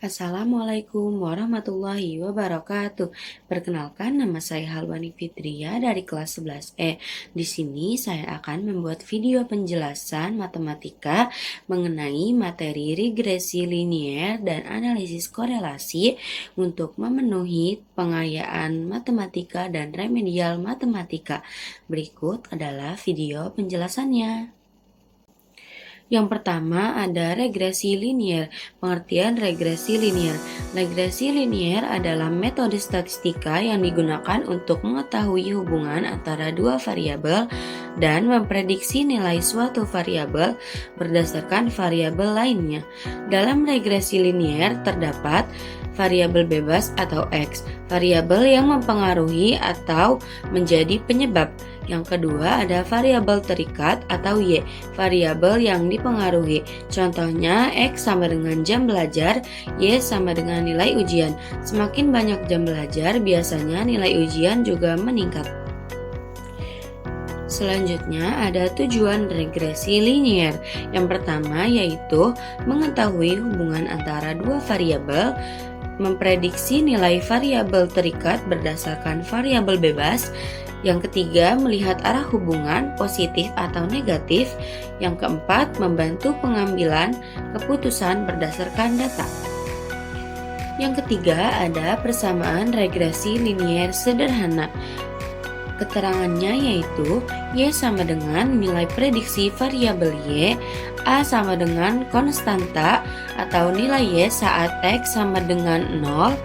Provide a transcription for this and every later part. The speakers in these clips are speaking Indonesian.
Assalamualaikum warahmatullahi wabarakatuh. Perkenalkan, nama saya Halwani Fitria dari kelas 11E. Di sini saya akan membuat video penjelasan matematika mengenai materi regresi linier dan analisis korelasi untuk memenuhi pengayaan matematika dan remedial matematika. Berikut adalah video penjelasannya. Yang pertama ada regresi linier. Pengertian regresi linier. Regresi linier adalah metode statistika yang digunakan untuk mengetahui hubungan antara dua variabel dan memprediksi nilai suatu variabel berdasarkan variabel lainnya. Dalam regresi linier terdapat variabel bebas atau X, variabel yang mempengaruhi atau menjadi penyebab. Yang kedua ada variabel terikat atau Y, variabel yang dipengaruhi. Contohnya X sama dengan jam belajar, Y sama dengan nilai ujian. Semakin banyak jam belajar, biasanya nilai ujian juga meningkat. Selanjutnya ada tujuan regresi linier. Yang pertama yaitu mengetahui hubungan antara dua variabel, memprediksi nilai variabel terikat berdasarkan variabel bebas. Yang ketiga, melihat arah hubungan positif atau negatif. Yang keempat, membantu pengambilan keputusan berdasarkan data. Yang ketiga, ada persamaan regresi linier sederhana. Keterangannya yaitu Y sama dengan nilai prediksi variabel Y, A sama dengan konstanta atau nilai Y saat X sama dengan 0,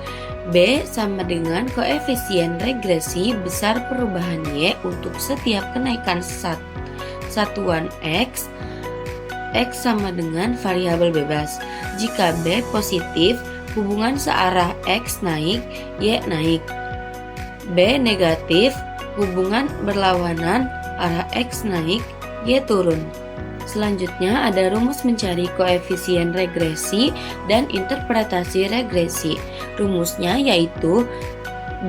B sama dengan koefisien regresi besar perubahan Y untuk setiap kenaikan satuan X sama dengan variabel bebas. Jika B positif, hubungan searah X naik, Y naik. B negatif, hubungan berlawanan arah X naik, Y turun. Selanjutnya ada rumus mencari koefisien regresi dan interpretasi regresi. Rumusnya yaitu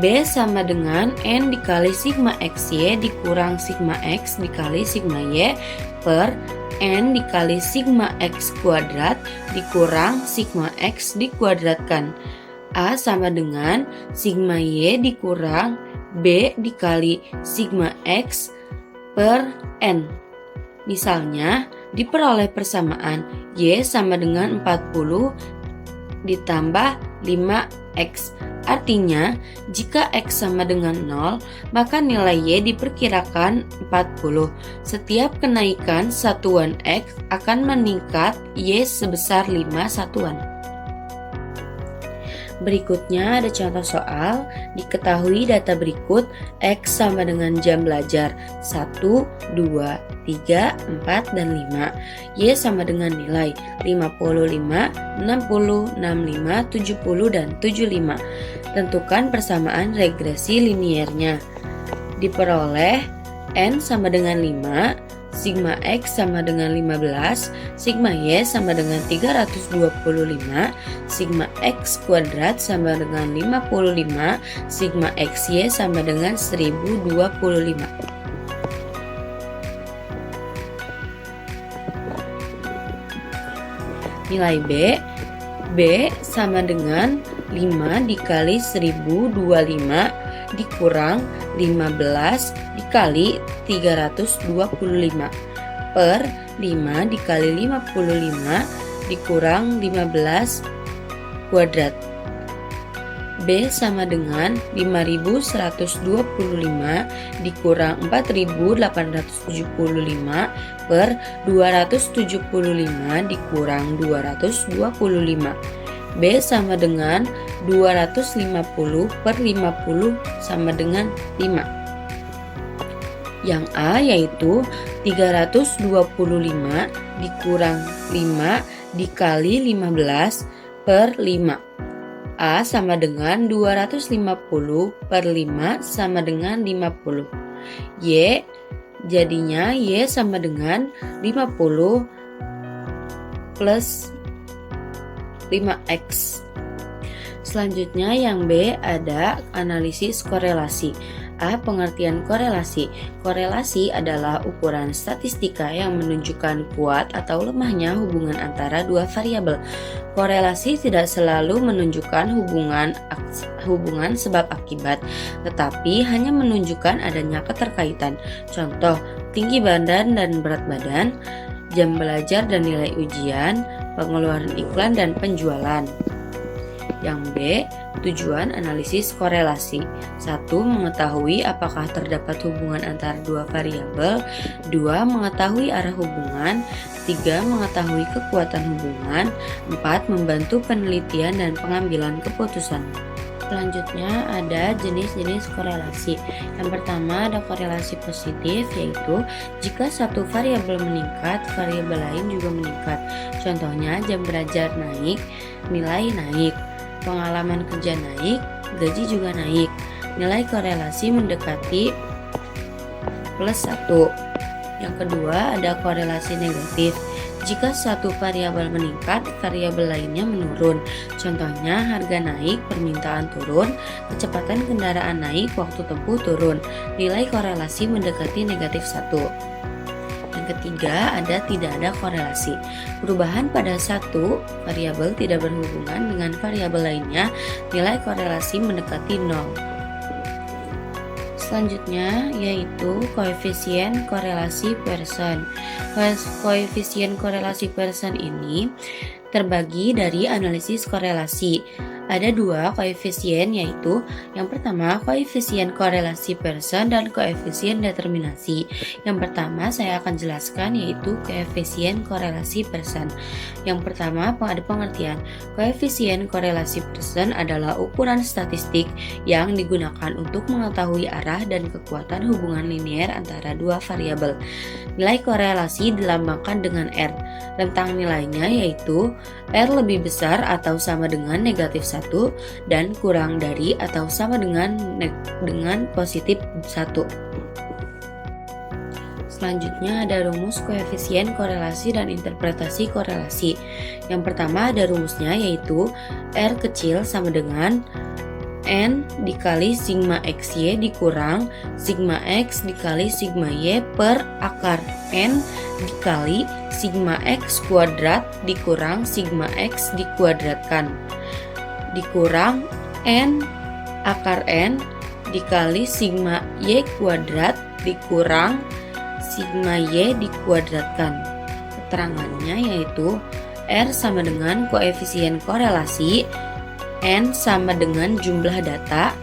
B sama dengan N dikali sigma XY dikurang sigma X dikali sigma Y per N dikali sigma X kuadrat dikurang sigma X dikuadratkan. A sama dengan sigma Y dikurang B dikali sigma X per N. Misalnya, diperoleh persamaan Y sama dengan 40 ditambah 5X. Artinya, jika X sama dengan 0, maka nilai Y diperkirakan 40. Setiap kenaikan satuan X akan meningkat Y sebesar 5 satuan. Berikutnya ada contoh soal. Diketahui data berikut X sama dengan jam belajar 1, 2, 3, 4, dan 5. Y sama dengan nilai 55, 60, 65, 70, dan 75. Tentukan persamaan regresi liniernya. Diperoleh N sama dengan 5, sigma X sama dengan 15, sigma Y sama dengan 325, sigma X kuadrat sama dengan 55, sigma XY sama dengan 1025. Nilai B sama dengan 5 dikali 1025 dikurang 15 dikali 325 per 5 dikali 55 dikurang 15 kuadrat. B sama dengan 5125 dikurang 4875 per 275 dikurang 225. B sama dengan 250 per 50 sama dengan 5. Yang A yaitu 325 dikurang 5 dikali 15 per 5. A sama dengan 250 per 5 sama dengan 50. Y jadinya Y sama dengan 50 plus 5X. Selanjutnya yang B ada analisis korelasi. A. Pengertian korelasi. Korelasi adalah ukuran statistika yang menunjukkan kuat atau lemahnya hubungan antara dua variabel. Korelasi tidak selalu menunjukkan hubungan sebab akibat, tetapi hanya menunjukkan adanya keterkaitan. Contoh, tinggi badan dan berat badan, jam belajar dan nilai ujian, pengeluaran iklan dan penjualan. Yang B. Tujuan analisis korelasi. 1. Mengetahui apakah terdapat hubungan antara dua variabel. 2. Mengetahui arah hubungan. 3. Mengetahui kekuatan hubungan. 4. Membantu penelitian dan pengambilan keputusan. Selanjutnya ada jenis-jenis korelasi. Yang pertama ada korelasi positif, yaitu jika satu variabel meningkat, variabel lain juga meningkat. Contohnya jam belajar naik, nilai naik. Pengalaman kerja naik, gaji juga naik. Nilai korelasi mendekati +1. Yang kedua ada korelasi negatif. Jika satu variabel meningkat, variabel lainnya menurun. Contohnya harga naik, permintaan turun, kecepatan kendaraan naik, waktu tempuh turun. Nilai korelasi mendekati -1. Yang ketiga ada tidak ada korelasi. Perubahan pada satu variabel tidak berhubungan dengan variabel lainnya, nilai korelasi mendekati 0. Selanjutnya yaitu koefisien korelasi Pearson. Koefisien korelasi Pearson ini terbagi dari analisis korelasi. Ada dua koefisien, yaitu yang pertama koefisien korelasi Pearson dan koefisien determinasi. Yang pertama saya akan jelaskan, yaitu koefisien korelasi Pearson. Yang pertama ada pengertian. Koefisien korelasi Pearson adalah ukuran statistik yang digunakan untuk mengetahui arah dan kekuatan hubungan linier antara dua variabel. Nilai korelasi dilambangkan dengan R. Rentang nilainya yaitu R lebih besar atau sama dengan -1 dan kurang dari atau sama dengan +1. Selanjutnya ada rumus koefisien korelasi dan interpretasi korelasi. Yang pertama ada rumusnya, yaitu R kecil sama dengan N dikali sigma XY dikurang sigma X dikali sigma Y per akar N dikali sigma X kuadrat dikurang sigma X dikuadratkan dikurang N akar N dikali sigma Y kuadrat dikurang sigma Y dikuadratkan. Keterangannya yaitu R sama dengan koefisien korelasi, N sama dengan jumlah data,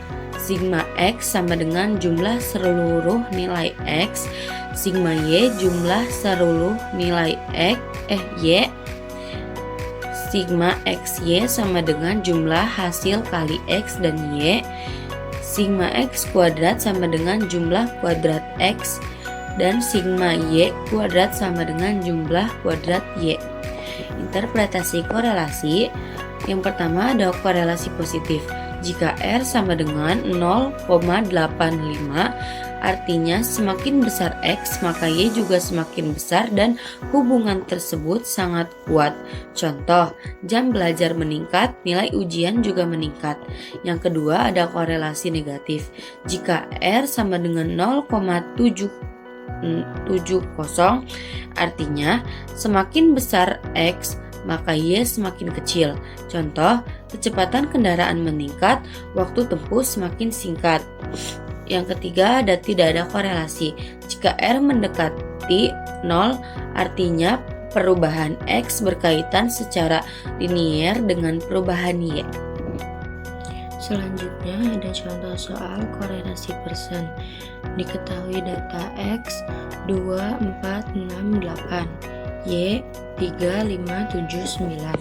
sigma X sama dengan jumlah seluruh nilai X, sigma Y jumlah seluruh nilai Y, sigma XY sama dengan jumlah hasil kali X dan Y, sigma X kuadrat sama dengan jumlah kuadrat X, dan sigma Y kuadrat sama dengan jumlah kuadrat Y. Interpretasi korelasi. Yang pertama ada korelasi positif. Jika R sama dengan 0,85, artinya semakin besar X maka Y juga semakin besar dan hubungan tersebut sangat kuat. Contoh, jam belajar meningkat, nilai ujian juga meningkat. Yang kedua ada korelasi negatif. Jika R sama dengan 0,70, artinya semakin besar X maka Y semakin kecil. Contoh, kecepatan kendaraan meningkat, waktu tempuh semakin singkat. Yang ketiga ada tidak ada korelasi. Jika R mendekati 0, artinya perubahan X berkaitan secara linier dengan perubahan Y. Selanjutnya ada contoh soal korelasi Pearson. Diketahui data X 2, 4, 6, 8, Y 3, 5, 7, 9.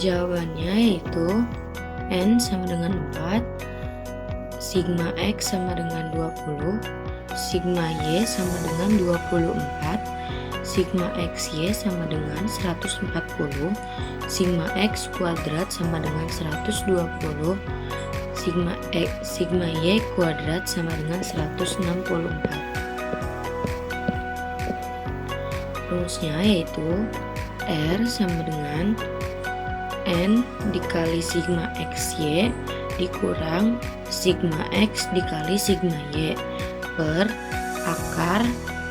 Jawabannya yaitu N sama dengan 4, sigma X sama dengan 20, sigma Y sama dengan 24, sigma XY sama dengan 140, sigma X kuadrat sama dengan 120, sigma Y kuadrat sama dengan 164. Rumusnya yaitu R sama dengan N dikali sigma XY dikurang sigma X dikali sigma Y per akar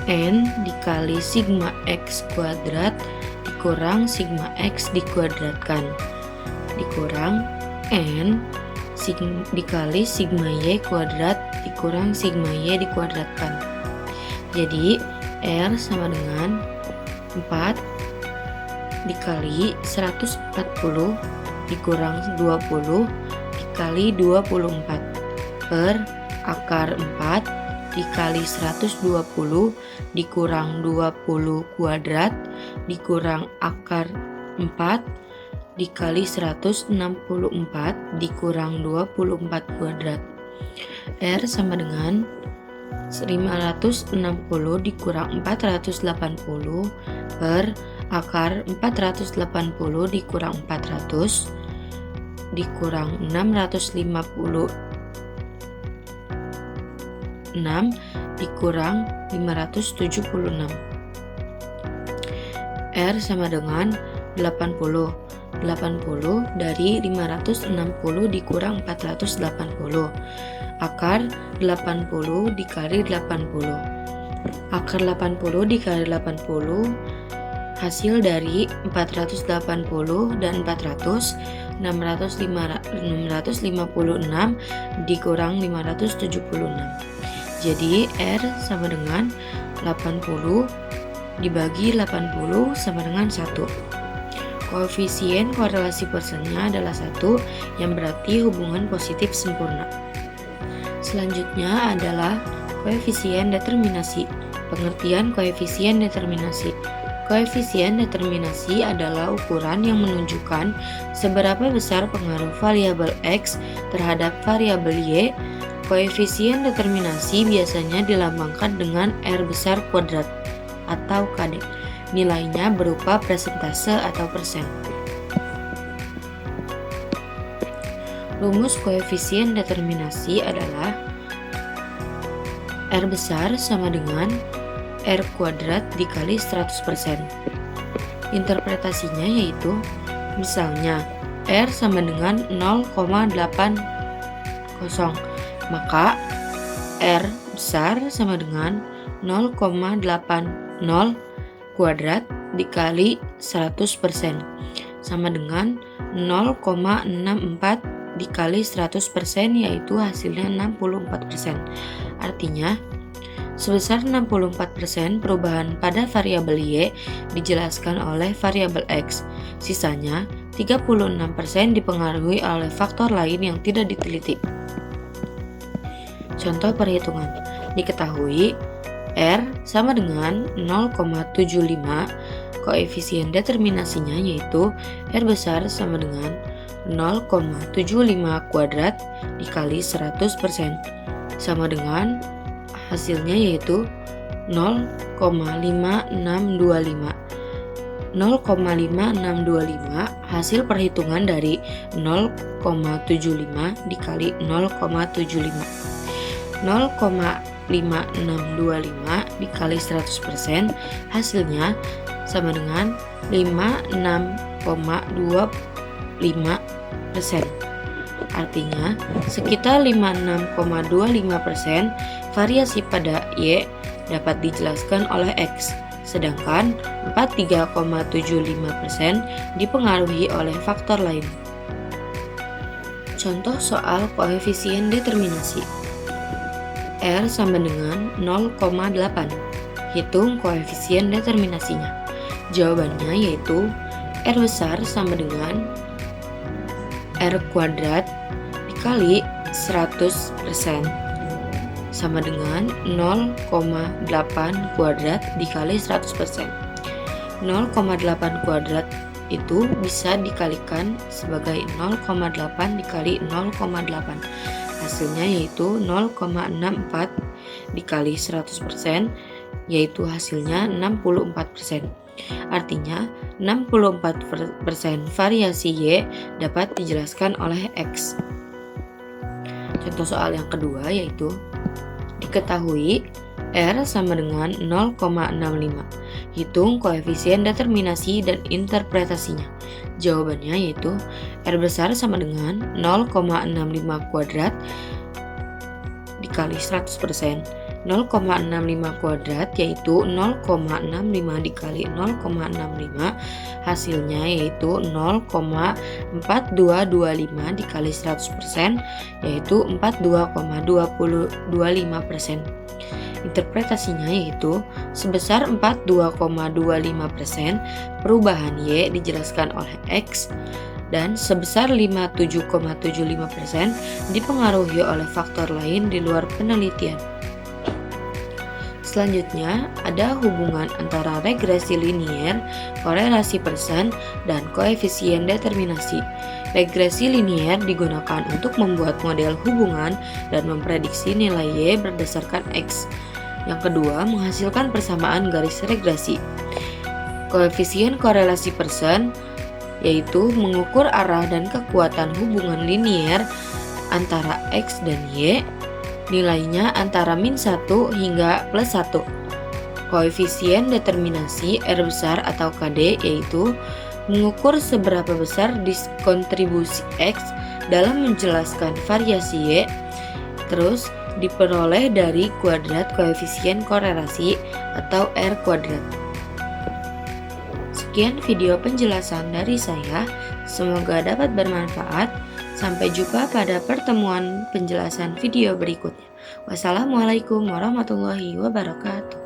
N dikali sigma X kuadrat dikurang sigma X dikuadratkan dikurang N dikali sigma Y kuadrat dikurang sigma Y dikuadratkan. Jadi R sama dengan 4 dikali 140 dikurang 20 dikali 24 per akar 4 dikali 120 dikurang 20 kuadrat dikurang akar 4 dikali 164 dikurang 24 kuadrat. R sama dengan 560 dikurang 480 per akar 480 dikurang 400 dikurang 656 dikurang 576. R sama dengan 80 dari 560 dikurang 480 akar 80 dikali 80 akar 80 dikali 80 hasil dari 480 dan 400 656 dikurang 576. Jadi R sama dengan 80 dibagi 80 sama dengan 1. Koefisien korelasi persennya adalah 1 yang berarti hubungan positif sempurna. Selanjutnya adalah koefisien determinasi. Pengertian koefisien determinasi. Koefisien determinasi adalah ukuran yang menunjukkan seberapa besar pengaruh variabel X terhadap variabel Y. Koefisien determinasi biasanya dilambangkan dengan R besar kuadrat atau KD. Nilainya berupa persentase atau persen. Rumus koefisien determinasi adalah R besar sama dengan R kuadrat dikali 100%. Interpretasinya yaitu, misalnya R sama dengan 0,80, maka R besar sama dengan 0,80 kuadrat dikali 100% sama dengan 0,64 dikali 100%, yaitu hasilnya 64%. Artinya sebesar 64% perubahan pada variabel Y dijelaskan oleh variabel X. Sisanya 36% dipengaruhi oleh faktor lain yang tidak diteliti. Contoh perhitungan. Diketahui R sama dengan 0,75, koefisien determinasinya yaitu R besar sama dengan 0,75 kuadrat dikali 100% sama dengan hasilnya yaitu 0,5625. 0,5625 hasil perhitungan dari 0,75 dikali 0,75. 0,5625 dikali 100% hasilnya sama dengan 56,25%. Artinya sekitar 56,25% variasi pada Y dapat dijelaskan oleh X, sedangkan 43,75% dipengaruhi oleh faktor lain. Contoh soal koefisien determinasi. R sama dengan 0,8. Hitung koefisien determinasinya. Jawabannya yaitu R besar sama dengan R kuadrat dikali 100% sama dengan 0,8 kuadrat dikali 100%. 0,8 kuadrat itu bisa dikalikan sebagai 0,8 dikali 0,8. Hasilnya yaitu 0,64 dikali 100%, yaitu hasilnya 64%. Artinya 64% variasi Y dapat dijelaskan oleh X. Contoh soal yang kedua yaitu, diketahui R sama dengan 0,65. Hitung koefisien determinasi dan interpretasinya. Jawabannya yaitu R besar sama dengan 0,65 kuadrat dikali 100%. 0,65 kuadrat yaitu 0,65 dikali 0,65, hasilnya yaitu 0,4225 dikali 100%, yaitu 42,25%. Interpretasinya yaitu sebesar 42,25%, perubahan Y dijelaskan oleh X, dan sebesar 57,75% dipengaruhi oleh faktor lain di luar penelitian. Selanjutnya, ada hubungan antara regresi linier, korelasi persen, dan koefisien determinasi. Regresi linier digunakan untuk membuat model hubungan dan memprediksi nilai Y berdasarkan X. Yang kedua, menghasilkan persamaan garis regresi. Koefisien korelasi persen yaitu mengukur arah dan kekuatan hubungan linier antara X dan Y. Nilainya antara -1 hingga +1. Koefisien determinasi R besar atau KD yaitu mengukur seberapa besar kontribusi X dalam menjelaskan variasi Y, terus diperoleh dari kuadrat koefisien korelasi atau R kuadrat. Sekian video penjelasan dari saya, semoga dapat bermanfaat. Sampai jumpa pada pertemuan penjelasan video berikutnya. Wassalamualaikum warahmatullahi wabarakatuh.